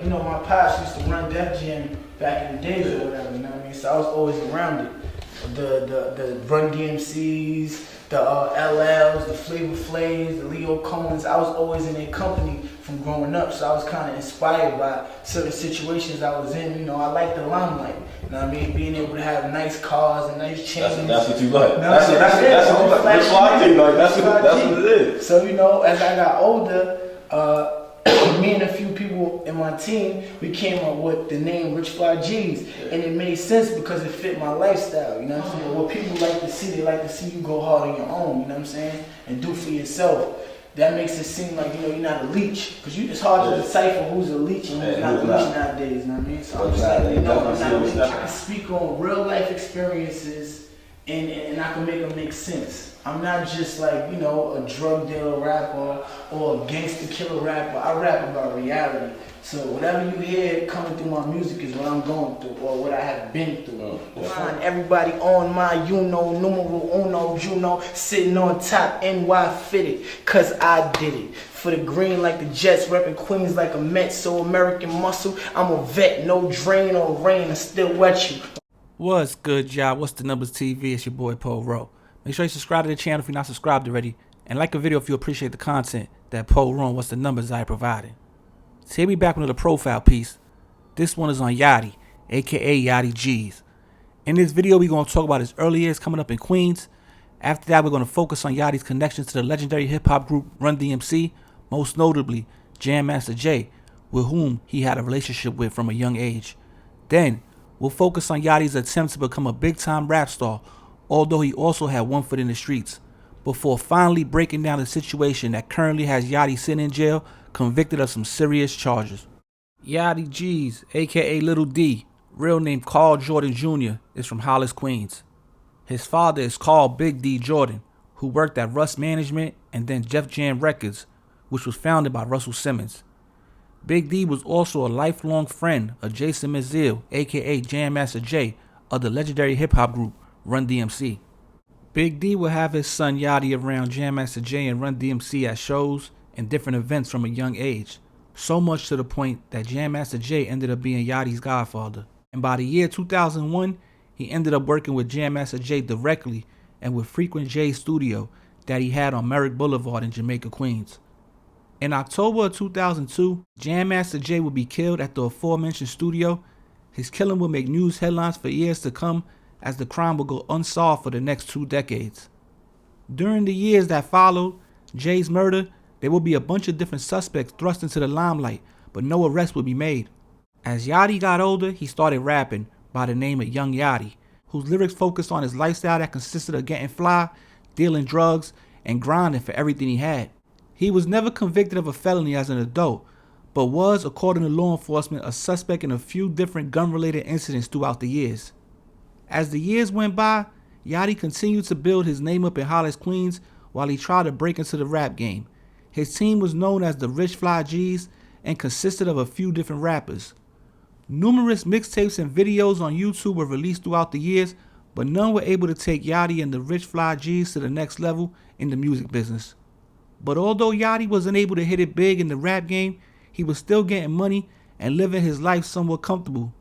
my pops used to run Def Jam back in the days or whatever, you know what I mean? So I was always around it. The Run DMCs, the LLs, the Flavor Flays, the Leo Cohens. I was always in their company from growing up, so I was kind of inspired by certain situations I was in. I like the limelight. You know what I mean? Being able to have nice cars and nice chains. That's what you like. No, that's what you like. That's what it is. So, as I got older, me and a few people in my team, we came up with the name Rich Fly G's, and it made sense because it fit my lifestyle, you know what I'm saying? What people like to see, they like to see you go hard on your own, you know what I'm saying? And do for yourself. That makes it seem like, you're not a leech, because it's hard to decipher who's a leech and who's not a leech nowadays, you know what I mean? So I'm just like, I'm not a leech. I can speak on real life experiences, and I can make them make sense. I'm not just like, a drug dealer rapper or a gangster killer rapper. I rap about reality. So whatever you hear coming through my music is what I'm going through or what I have been through. Find everybody on my numero uno, Juno, sitting on top, NY fitted, cause I did it. For the green like the Jets, repping Queens like a Met, so American muscle. I'm a vet, no drain or rain, I still wet you. What's good, y'all? What's the Numbers TV? It's your boy Paul Rowe. Make sure you subscribe to the channel if you're not subscribed already, and like the video if you appreciate the content that Paul Rowe, What's the Numbers, I provided. Today we back with another profile piece. This one is on Yadi, aka Yadi G's. In this video we're going to talk about his early years coming up in Queens. After that we're going to focus on Yadi's connections to the legendary hip-hop group Run DMC, most notably Jam Master Jay, with whom he had a relationship with from a young age. Then we'll focus on Yadi's attempt to become a big-time rap star, although he also had one foot in the streets, before finally breaking down the situation that currently has Yadi sitting in jail, convicted of some serious charges. Yadi G's, aka Little D, real name Karl Jordan Jr., is from Hollis, Queens. His father is Karl Big D Jordan, who worked at Russ Management and then Def Jam Records, which was founded by Russell Simmons. Big D was also a lifelong friend of Jason Mizil, aka Jam Master Jay, of the legendary hip-hop group Run DMC. Big D would have his son Yadi around Jam Master Jay and Run DMC at shows and different events from a young age, so much to the point that Jam Master Jay ended up being Yadi's godfather. And by the year 2001, he ended up working with Jam Master Jay directly and would frequent Jay's studio that he had on Merrick Boulevard in Jamaica, Queens. In October of 2002, Jam Master Jay would be killed at the aforementioned studio. His killing would make news headlines for years to come, as the crime would go unsolved for the next 2 decades. During the years that followed Jay's murder, there would be a bunch of different suspects thrust into the limelight, but no arrest would be made. As Yadi got older, he started rapping by the name of Young Yadi, whose lyrics focused on his lifestyle that consisted of getting fly, dealing drugs, and grinding for everything he had. He was never convicted of a felony as an adult, but was, according to law enforcement, a suspect in a few different gun-related incidents throughout the years. As the years went by, Yadi continued to build his name up in Hollis, Queens, while he tried to break into the rap game. His team was known as the Rich Fly G's and consisted of a few different rappers. Numerous mixtapes and videos on YouTube were released throughout the years, but none were able to take Yadi and the Rich Fly G's to the next level in the music business. But although Yadi wasn't able to hit it big in the rap game, he was still getting money and living his life somewhat comfortable.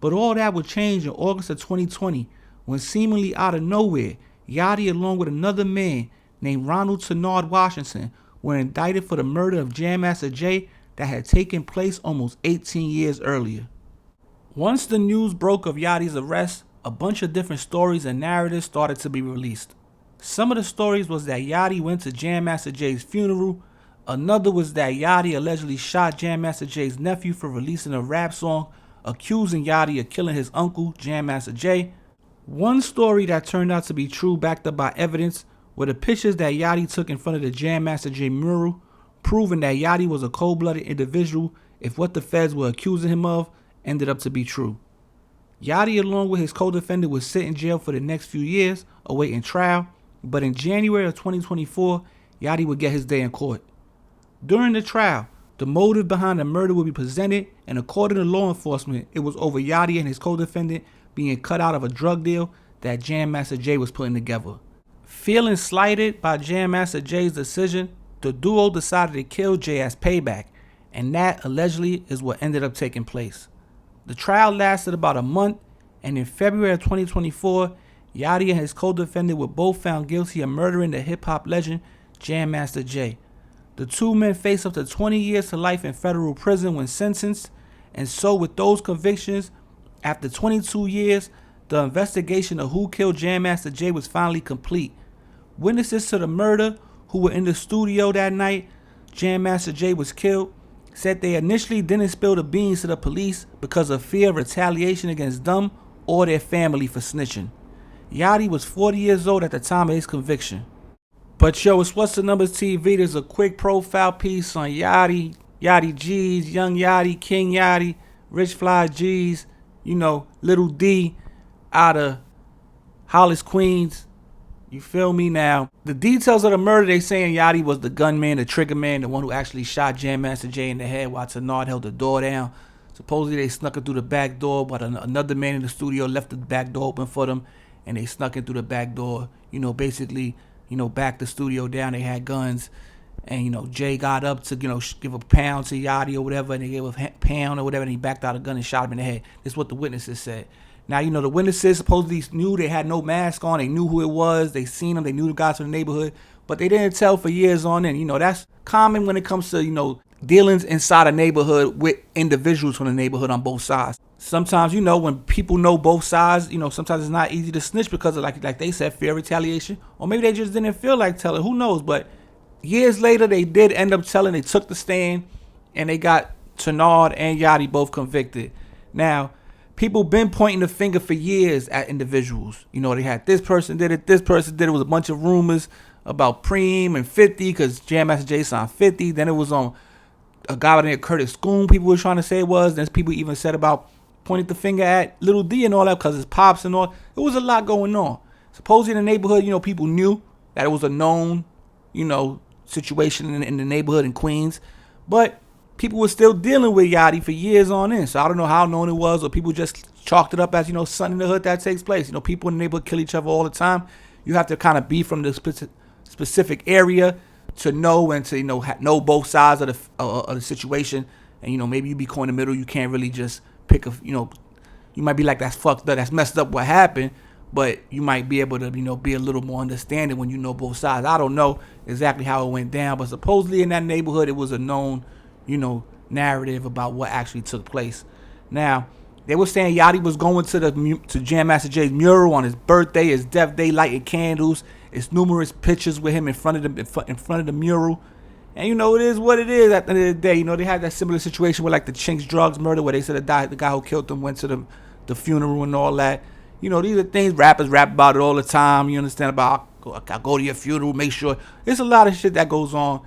But all that would change in August of 2020 when seemingly out of nowhere, Yadi along with another man named Ronald Tennard Washington were indicted for the murder of Jam Master Jay that had taken place almost 18 years earlier. Once the news broke of Yadi's arrest, a bunch of different stories and narratives started to be released. Some of the stories was that Yadi went to Jam Master Jay's funeral. Another was that Yadi allegedly shot Jam Master Jay's nephew for releasing a rap song, accusing Yadi of killing his uncle, Jam Master Jay. One story that turned out to be true, backed up by evidence, were the pictures that Yadi took in front of the Jam Master Jay mural, proving that Yadi was a cold-blooded individual if what the feds were accusing him of ended up to be true. Yadi, along with his co-defendant, would sit in jail for the next few years, awaiting trial, but in January of 2024, Yadi would get his day in court. During the trial, the motive behind the murder would be presented, and according to law enforcement, it was over Yadi and his co-defendant being cut out of a drug deal that Jam Master Jay was putting together. Feeling slighted by Jam Master Jay's decision, the duo decided to kill Jay as payback, and that allegedly is what ended up taking place. The trial lasted about a month, and in February of 2024, Yadi and his co-defendant were both found guilty of murdering the hip-hop legend Jam Master Jay. The two men faced up to 20 years to life in federal prison when sentenced, and so with those convictions, after 22 years, the investigation of who killed Jam Master Jay was finally complete. Witnesses to the murder who were in the studio that night Jam Master Jay was killed said they initially didn't spill the beans to the police because of fear of retaliation against them or their family for snitching. Yadi was 40 years old at the time of his conviction. But yo, it's What's the Numbers TV. There's a quick profile piece on Yadi, Yadi G's, Young Yadi, King Yadi, Rich Fly G's, Little D out of Hollis, Queens. You feel me now? The details of the murder, they saying Yadi was the gunman, the trigger man, the one who actually shot Jam Master Jay in the head while Tenard held the door down. Supposedly they snuck it through the back door, but another man in the studio left the back door open for them, and they snuck in through the back door. Basically, backed the studio down. They had guns, and Jay got up to give a pound to Yadi or whatever, and they gave a pound or whatever, and he backed out a gun and shot him in the head. This is what the witnesses said. Now, the witnesses supposedly knew they had no mask on. They knew who it was. They seen them. They knew the guys from the neighborhood. But they didn't tell for years on end. That's common when it comes to, dealings inside a neighborhood with individuals from the neighborhood on both sides. Sometimes, when people know both sides, sometimes it's not easy to snitch because of, like they said, fear of retaliation. Or maybe they just didn't feel like telling. Who knows? But years later, they did end up telling. They took the stand, and they got Tenard and Yadi both convicted. Now, people been pointing the finger for years at individuals. They had this person did it, this person did it. It was a bunch of rumors about Preem and 50 because Jam Master Jay signed 50. Then it was on a guy by the name of Curtis Schoon. People were trying to say it was. Then people even said about pointed the finger at Little D and all that because his pops and all. It was a lot going on. Supposedly in the neighborhood, people knew that it was a known, situation in the neighborhood in Queens. But people were still dealing with Yadi for years on end. So I don't know how known it was, or people just chalked it up as, something in the hood that takes place. People in the neighborhood kill each other all the time. You have to kind of be from the specific area to know and to, know both sides of the situation. And, maybe you be caught in the middle. You can't really just pick you might be like, that's fucked up, that's messed up what happened. But you might be able to, be a little more understanding when you know both sides. I don't know exactly how it went down, but supposedly in that neighborhood, it was a known narrative about what actually took place. Now, they were saying Yadi was going to Jam Master Jay's mural on his birthday, his death day, lighting candles. It's numerous pictures with him in front of the mural. And it is what it is at the end of the day. They had that similar situation with like the Chinks drugs murder where they said the guy who killed them went to the funeral and all that. These are things rappers rap about it all the time. You understand about, I go to your funeral, make sure. There's a lot of shit that goes on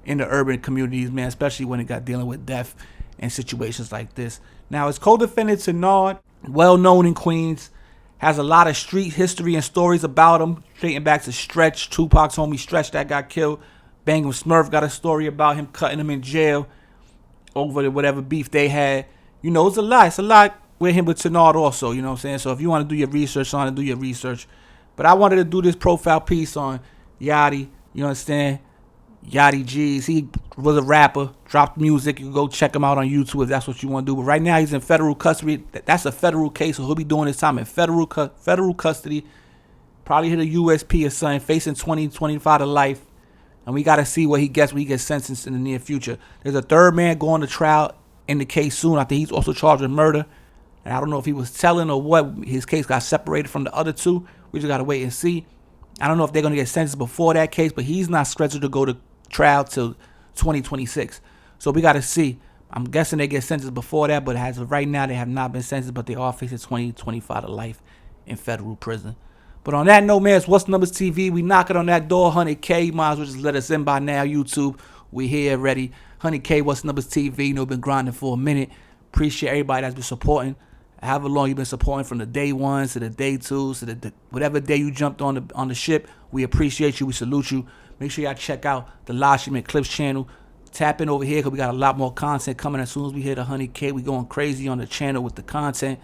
in the urban communities, man, especially when it got dealing with death and situations like this. Now, his co-defendant Tenard, well known in Queens, has a lot of street history and stories about him, dating back to Stretch, Tupac's homie Stretch that got killed. Bangum Smurf got a story about him cutting him in jail over whatever beef they had. It's a lot. It's a lot with him with Tenard also, you know what I'm saying? So if you want to do your research on it, do your research. But I wanted to do this profile piece on Yadi, you understand? Yadi G's. He was a rapper, dropped music. You can go check him out on YouTube if that's what you want to do. But right now he's in federal custody. That's a federal case, so he'll be doing his time in federal custody. Probably hit a USP or something, facing 20-25 to life. And we got to see what he gets when he gets sentenced in the near future. There's a third man going to trial in the case soon. I think he's also charged with murder. And I don't know if he was telling or what. His case got separated from the other two. We just got to wait and see. I don't know if they're going to get sentenced before that case, but he's not scheduled to go to trial till 2026. So we got to see. I'm guessing they get sentenced before that, but as of right now, they have not been sentenced, but they are facing 20-25 to life in federal prison. But on that note, man, it's What's the Numbers TV. We knocking on that door, 100K. You might as well just let us in by now, YouTube. We here ready. 100K, What's the Numbers TV. Been grinding for a minute. Appreciate everybody that's been supporting. However long you've been supporting, from the day ones to the day twos to the whatever day you jumped on the ship. We appreciate you. We salute you. Make sure y'all check out the Live Stream and Clips channel. Tap in over here because we got a lot more content coming as soon as we hit 100K. We going crazy on the channel with the content.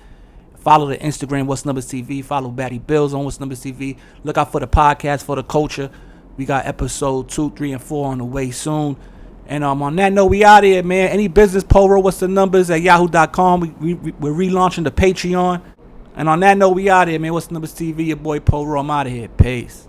Follow the Instagram, What's the Numbers TV. Follow Batty Bills on What's the Numbers TV. Look out for the podcast, for the culture. We got episode 2, 3, and 4 on the way soon. And on that note, we out here, man. Any business, Poro, what's the numbers at yahoo.com. We're relaunching the Patreon. And on that note, we out here, man. What's the numbers TV? Your boy Poro. I'm out of here. Peace.